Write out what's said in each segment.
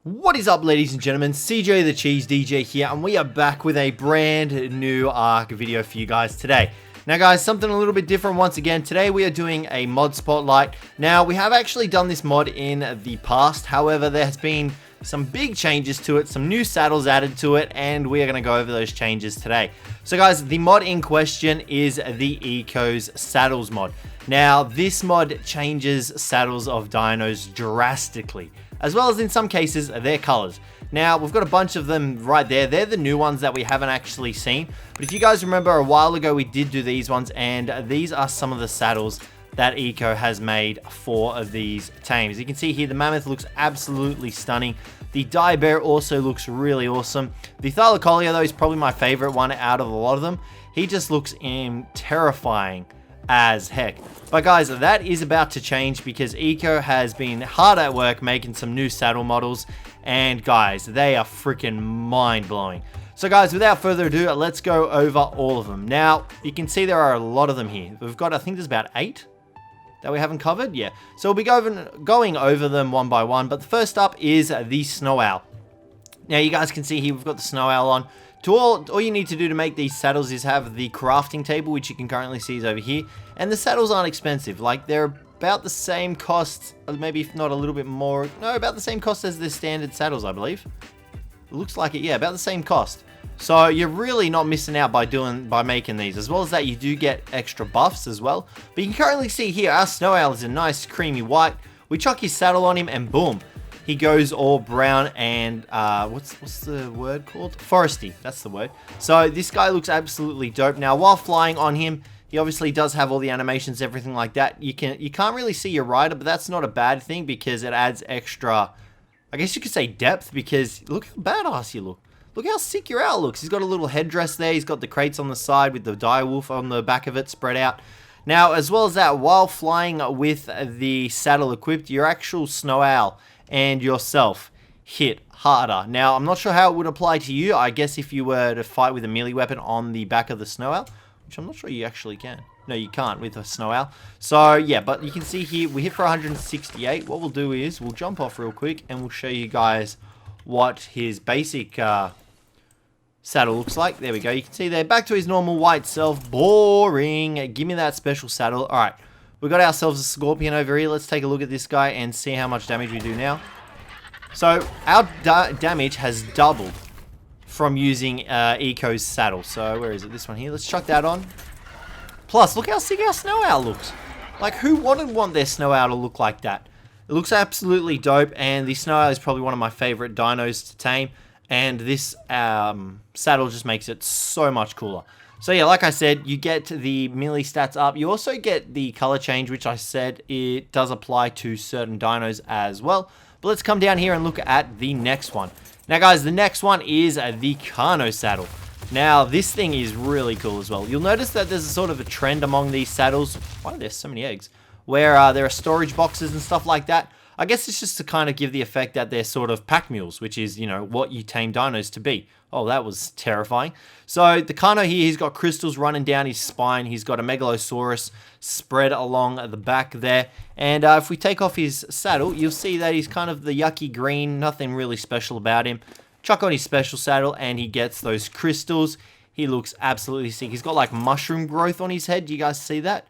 What is up, ladies and gentlemen? Cjthecheesedj here, and we are back with a brand new ARC video for you guys today. Now guys, something a little bit different once again. Today we are doing a mod spotlight. Now we have actually done this mod in the past, however there has been some big changes to it, some new saddles added to it, and we are going to go over those changes today. So guys, the mod in question is the Eco's Saddles mod. Now this mod changes saddles of dinos drastically, as well as in some cases their colors. Now we've got a bunch of them right there. They're the new ones that we haven't actually seen, but if you guys remember, a while ago we did do these ones, and these are some of the saddles that Eco has made for these tames. You can see here the mammoth looks absolutely stunning. The dire bear also looks really awesome. The thylacoleo though is probably my favorite one out of a lot of them. He just looks terrifying as heck. But guys, that is about to change because Eco has been hard at work making some new saddle models, and guys, they are freaking mind-blowing. So guys, without further ado, let's go over all of them. Now you can see there are a lot of them here. We've got, I think there's about 8 that we haven't covered. Yeah, so we'll be going over them one by one, but the first up is the snow owl. Now you guys can see here we've got the snow owl on. All you need to do to make these saddles is have the crafting table, which you can currently see is over here. And the saddles aren't expensive. Like, they're about the same cost, maybe if not a little bit more. No, about the same cost as the standard saddles, I believe. It looks like it, yeah, about the same cost. So you're really not missing out by making these. As well as that, you do get extra buffs as well. But you can currently see here, our snow owl is a nice creamy white. We chuck his saddle on him and boom, he goes all brown and, what's the word called? Foresty, that's the word. So this guy looks absolutely dope. Now, while flying on him, he obviously does have all the animations, everything like that. You can't really see your rider, but that's not a bad thing because it adds extra, I guess you could say, depth, because look how badass you look. Look how sick your owl looks. He's got a little headdress there. He's got the crates on the side with the dire wolf on the back of it spread out. Now, as well as that, while flying with the saddle equipped, your actual snow owl and yourself hit harder. Now, I'm not sure how it would apply to you. I guess if you were to fight with a melee weapon on the back of the snow owl, which I'm not sure you actually can. No, you can't with a snow owl. So, yeah, but you can see here, we hit for 168. What we'll do is, we'll jump off real quick, and we'll show you guys what his basic saddle looks like. There we go. You can see there, back to his normal white self. Boring. Give me that special saddle. All right. We've got ourselves a scorpion over here. Let's take a look at this guy and see how much damage we do now. So, our damage has doubled from using Eco's saddle. So, where is it? This one here. Let's chuck that on. Plus, look how sick our snow owl looks. Like, who wouldn't want their snow owl to look like that? It looks absolutely dope, and the snow owl is probably one of my favorite dinos to tame, and this saddle just makes it so much cooler. So yeah, like I said, you get the melee stats up. You also get the color change, which I said it does apply to certain dinos as well. But let's come down here and look at the next one. Now guys, the next one is the Carcano Saddle. Now this thing is really cool as well. You'll notice that there's a sort of a trend among these saddles. Why are there so many eggs? Where there are storage boxes and stuff like that. I guess it's just to kind of give the effect that they're sort of pack mules, which is, you know, what you tame dinos to be. Oh, that was terrifying. So the Carcano here, he's got crystals running down his spine. He's got a megalosaurus spread along the back there. And if we take off his saddle, you'll see that he's kind of the yucky green, nothing really special about him. Chuck on his special saddle and he gets those crystals. He looks absolutely sick. He's got like mushroom growth on his head. Do you guys see that?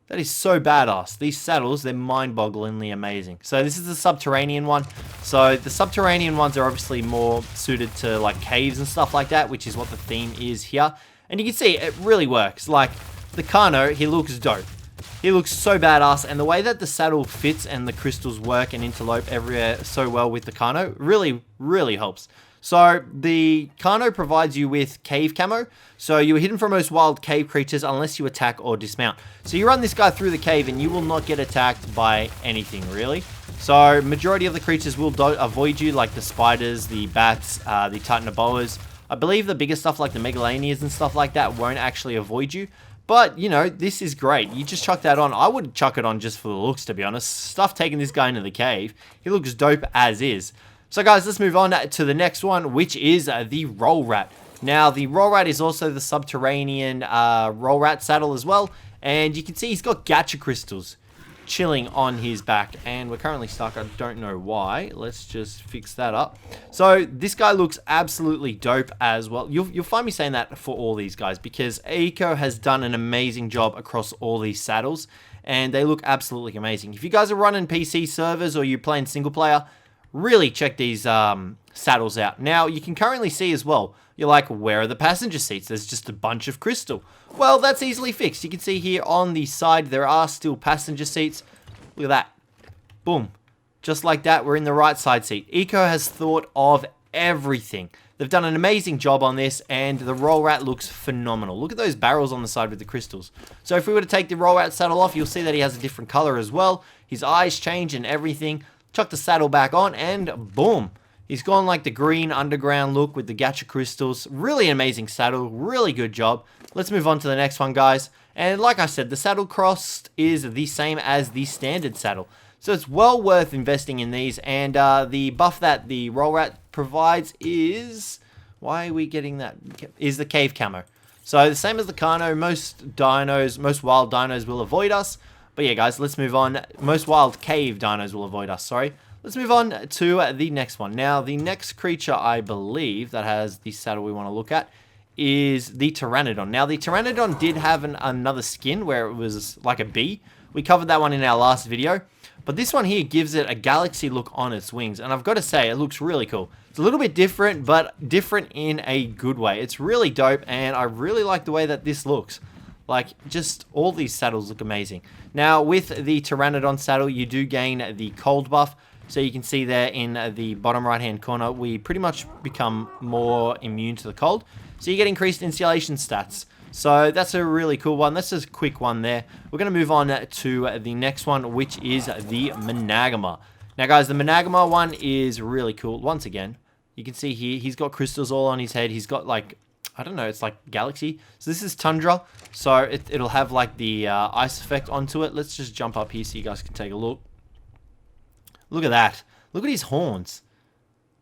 That is so badass. These saddles, they're mind-bogglingly amazing. So this is the subterranean one. So the subterranean ones are obviously more suited to like caves and stuff like that, which is what the theme is here. And you can see it really works. Like the Carcano, he looks dope. He looks so badass, and the way that the saddle fits and the crystals work and interlope everywhere so well with the Carcano really, really helps. So the Carcano provides you with cave camo. So you're hidden from most wild cave creatures unless you attack or dismount. So you run this guy through the cave and you will not get attacked by anything really. So majority of the creatures will avoid you, like the spiders, the bats, the titanoboas. I believe the bigger stuff like the megalanias and stuff like that won't actually avoid you. But, you know, this is great. You just chuck that on. I would chuck it on just for the looks, to be honest. Stuff taking this guy into the cave. He looks dope as is. So guys, let's move on to the next one, which is the roll rat. Now, the roll rat is also the subterranean roll rat saddle as well. And you can see he's got gacha crystals. chilling on his back, and we're currently stuck. I don't know why. Let's just fix that up. So this guy looks absolutely dope as well. You'll find me saying that for all these guys because Eco has done an amazing job across all these saddles, and they look absolutely amazing. If you guys are running PC servers or you're playing single player, really check these saddles out. Now, you can currently see as well, you're like, where are the passenger seats? There's just a bunch of crystal. Well, that's easily fixed. You can see here on the side, there are still passenger seats. Look at that. Boom. Just like that, we're in the right side seat. Eco has thought of everything. They've done an amazing job on this, and the roll rat looks phenomenal. Look at those barrels on the side with the crystals. So if we were to take the roll rat saddle off, you'll see that he has a different color as well. His eyes change and everything. Chuck the saddle back on, and boom. He's gone like the green underground look with the gacha crystals. Really amazing saddle. Really good job. Let's move on to the next one, guys. And like I said, the saddle cross is the same as the standard saddle. So it's well worth investing in these. And the buff that the roll rat provides is... Why are we getting that? Is the cave camo. So the same as the Carcano, most wild dinos will avoid us. But yeah, guys, let's move on. Most wild cave dinos will avoid us, sorry. Let's move on to the next one. Now, the next creature, I believe, that has the saddle we want to look at is the Pteranodon. Now, the Pteranodon did have another skin where it was like a bee. We covered that one in our last video. But this one here gives it a galaxy look on its wings. And I've got to say, it looks really cool. It's a little bit different, but different in a good way. It's really dope, and I really like the way that this looks. Like, just all these saddles look amazing. Now, with the Pteranodon saddle, you do gain the cold buff. So you can see there in the bottom right hand corner, we pretty much become more immune to the cold. So you get increased insulation stats. So that's a really cool one. That's just a quick one there. We're going to move on to the next one, which is the Managama. Now guys, the Managama one is really cool. Once again, you can see here, he's got crystals all on his head. He's got like, I don't know, it's like galaxy. So this is Tundra. So it'll have like the ice effect onto it. Let's just jump up here so you guys can take a look. Look at that. Look at his horns.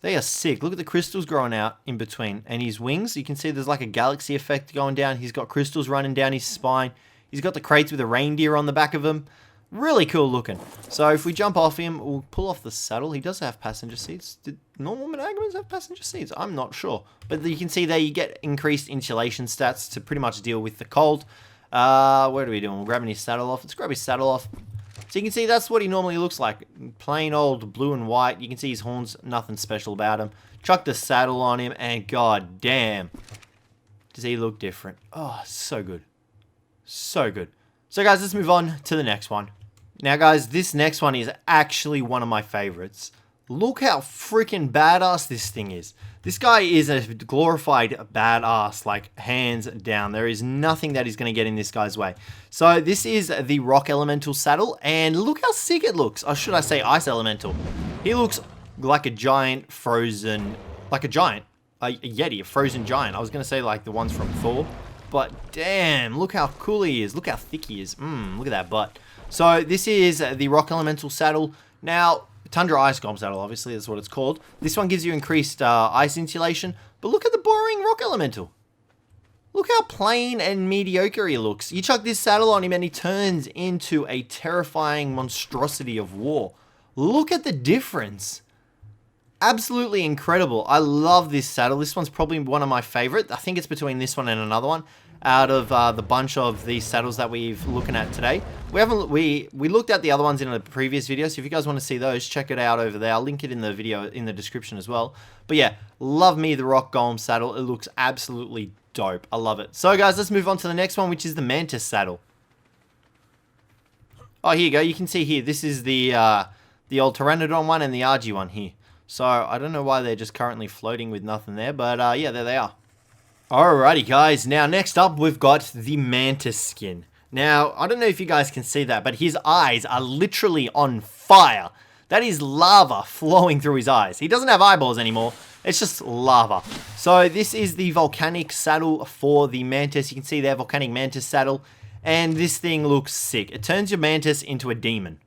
They are sick. Look at the crystals growing out in between. And his wings, you can see there's like a galaxy effect going down. He's got crystals running down his spine. He's got the crates with a reindeer on the back of him. Really cool looking. So if we jump off him, we'll pull off the saddle. He does have passenger seats. Did normal Managamans have passenger seats? I'm not sure. But you can see there you get increased insulation stats to pretty much deal with the cold. What are we doing? We're grabbing his saddle off. Let's grab his saddle off. So you can see that's what he normally looks like. Plain old blue and white. You can see his horns, nothing special about him. Chuck the saddle on him, and god damn, does he look different. Oh, so good. So good. So guys, let's move on to the next one. Now guys, this next one is actually one of my favorites. Look how freaking badass this thing is. This guy is a glorified badass, like hands down. There is nothing that is going to get in this guy's way. So this is the Rock Elemental Saddle, and look how sick it looks. Or should I say Ice Elemental. He looks like a giant frozen, like a giant, a Yeti, a frozen giant. I was going to say like the ones from Thor, but damn, look how cool he is. Look how thick he is. Look at that butt. So this is the Rock Elemental Saddle. Now, Tundra Ice Golem Saddle, obviously, that's what it's called. This one gives you increased ice insulation, but look at the boring Rock Elemental. Look how plain and mediocre he looks. You chuck this saddle on him and he turns into a terrifying monstrosity of war. Look at the difference. Absolutely incredible. I love this saddle. This one's probably one of my favorite. I think it's between this one and another one out of the bunch of these saddles that we've looking at today. We looked at the other ones in a previous video, so if you guys want to see those, check it out over there. I'll link it in the video in the description as well. But yeah, love me the Rock Golem Saddle. It looks absolutely dope. I love it. So guys, let's move on to the next one, which is the Mantis Saddle. Oh, here you go. You can see here, this is the old Pteranodon one and the RG one here. So I don't know why they're just currently floating with nothing there, but yeah, there they are. Alrighty guys, now next up we've got the Mantis skin. Now, I don't know if you guys can see that, but his eyes are literally on fire. That is lava flowing through his eyes. He doesn't have eyeballs anymore, it's just lava. So this is the volcanic saddle for the Mantis. You can see there, volcanic Mantis saddle, and this thing looks sick. It turns your Mantis into a demon.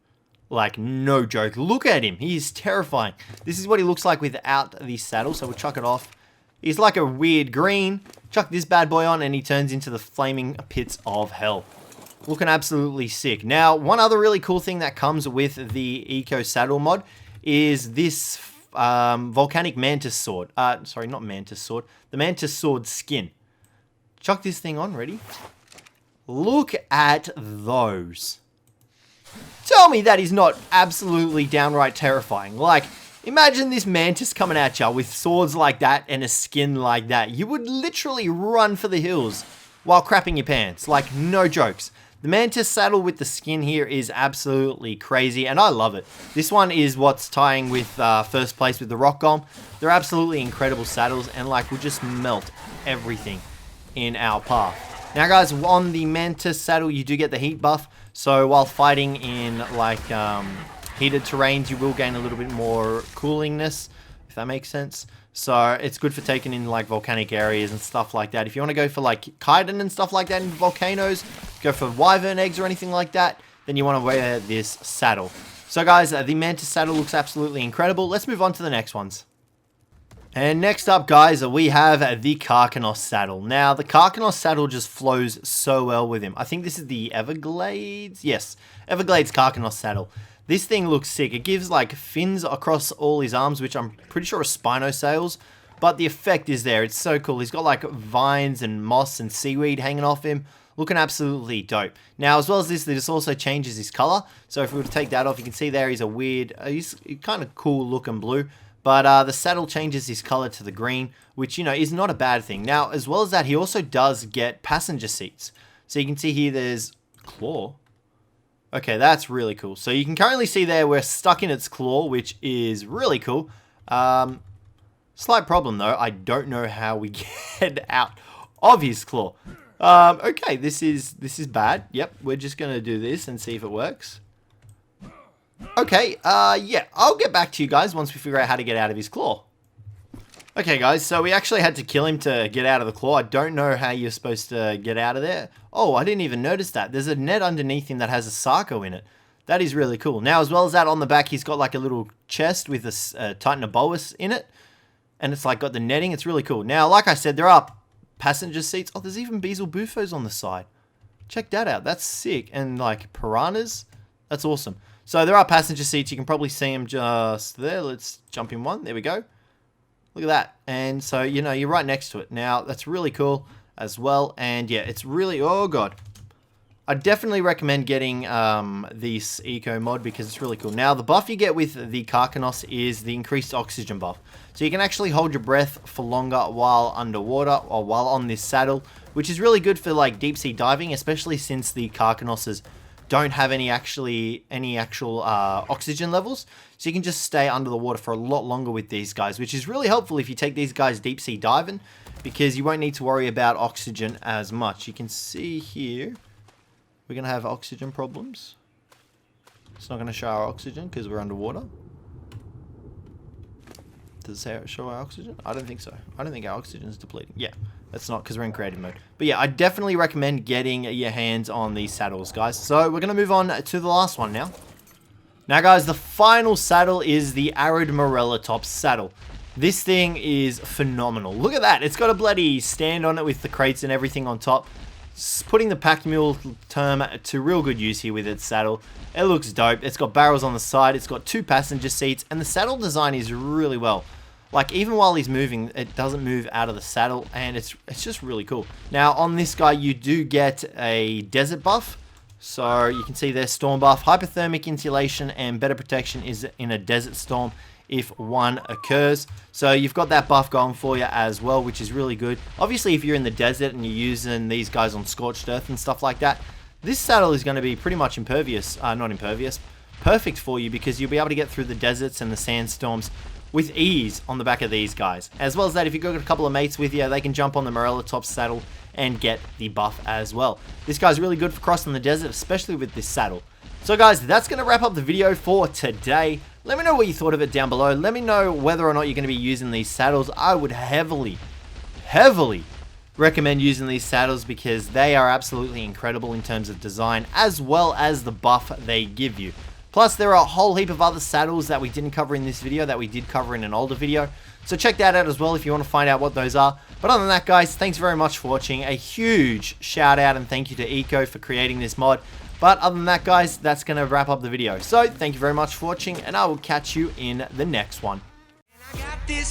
Like, no joke. Look at him. He is terrifying. This is what he looks like without the saddle, so we'll chuck it off. He's like a weird green. Chuck this bad boy on and he turns into the flaming pits of hell. Looking absolutely sick. Now, one other really cool thing that comes with the Eco Saddle mod is this volcanic mantis sword. Sorry, not mantis sword. The mantis sword skin. Chuck this thing on, ready? Look at those. Tell me that is not absolutely downright terrifying. Like, imagine this mantis coming at you with swords like that and a skin like that. You would literally run for the hills while crapping your pants. Like, no jokes. The Mantis Saddle with the skin here is absolutely crazy, and I love it. This one is what's tying with first place with the Rock Golem. They're absolutely incredible saddles, and like, will just melt everything in our path. Now guys, on the Mantis Saddle, you do get the heat buff, so while fighting in like heated terrains, you will gain a little bit more coolingness, if that makes sense. So it's good for taking in like volcanic areas and stuff like that. If you want to go for like chitin and stuff like that in volcanoes, go for wyvern eggs or anything like that, then you want to wear this saddle. So guys, the Mantis Saddle looks absolutely incredible. Let's move on to the next ones. And next up, guys, we have the Carcano Saddle. Now, the Carcano Saddle just flows so well with him. I think this is the Everglades. Yes, Everglades Carcano Saddle. This thing looks sick. It gives like fins across all his arms, which I'm pretty sure are spinosails, but the effect is there. It's so cool. He's got like vines and moss and seaweed hanging off him. Looking absolutely dope. Now, as well as this also changes his color. So if we were to take that off, you can see there he's a weird, he's kind of cool looking blue. But the saddle changes his color to the green, which, you know, is not a bad thing. Now, as well as that, he also does get passenger seats. So you can see here there's claw. Okay, that's really cool. So you can currently see there we're stuck in its claw, which is really cool. Slight problem though, I don't know how we get out of his claw. Okay, this is bad. Yep, we're just gonna do this and see if it works. Okay, yeah, I'll get back to you guys once we figure out how to get out of his claw. Okay guys, so we actually had to kill him to get out of the claw. I don't know how you're supposed to get out of there. Oh, I didn't even notice that. There's a net underneath him that has a Sarco in it. That is really cool. Now, as well as that, on the back, he's got like a little chest with a Titanoboas in it. And it's like got the netting. It's really cool. Now, like I said, there are passenger seats. Oh, there's even Beezle Bufos on the side. Check that out. That's sick. And like piranhas. That's awesome. So there are passenger seats. You can probably see them just there. Let's jump in one. There we go. Look at that. And so, you know, you're right next to it. Now, that's really cool as well. And yeah, it's really, oh god. I definitely recommend getting this eco mod because it's really cool. Now, the buff you get with the Carcanos is the increased oxygen buff. So you can actually hold your breath for longer while underwater or while on this saddle, which is really good for like deep sea diving, especially since the Carcanoses don't have any actual oxygen levels. So you can just stay under the water for a lot longer with these guys, which is really helpful if you take these guys deep sea diving, because you won't need to worry about oxygen as much. You can see here, we're going to have oxygen problems. It's not going to show our oxygen because we're underwater. Does it show our oxygen? I don't think so. I don't think our oxygen is depleting. Yeah, that's not because we're in creative mode. But yeah, I definitely recommend getting your hands on these saddles, guys. So we're going to move on to the last one now. Now, guys, the final saddle is the Arid Morellatops saddle. This thing is phenomenal. Look at that. It's got a bloody stand on it with the crates and everything on top. It's putting the pack mule term to real good use here with its saddle. It looks dope. It's got barrels on the side. It's got 2 passenger seats. And the saddle design is really well. Like, even while he's moving, it doesn't move out of the saddle. And it's just really cool. Now, on this guy, you do get a desert buff. So you can see there's storm buff, hypothermic insulation, and better protection is in a desert storm if one occurs. So you've got that buff going for you as well, which is really good. Obviously, if you're in the desert and you're using these guys on scorched earth and stuff like that, this saddle is going to be pretty much impervious, not impervious, perfect for you, because you'll be able to get through the deserts and the sandstorms with ease on the back of these guys. As well as that, if you've got a couple of mates with you, they can jump on the Morellatops saddle and get the buff as well. This guy's really good for crossing the desert, especially with this saddle. So guys, that's going to wrap up the video for today. Let me know what you thought of it down below. Let me know whether or not you're going to be using these saddles. I would heavily recommend using these saddles because they are absolutely incredible in terms of design, as well as the buff they give you. Plus, there are a whole heap of other saddles that we didn't cover in this video that we did cover in an older video. So check that out as well if you want to find out what those are. But other than that, guys, thanks very much for watching. A huge shout out and thank you to Eco for creating this mod. But other than that, guys, that's going to wrap up the video. So thank you very much for watching, and I will catch you in the next one. I got this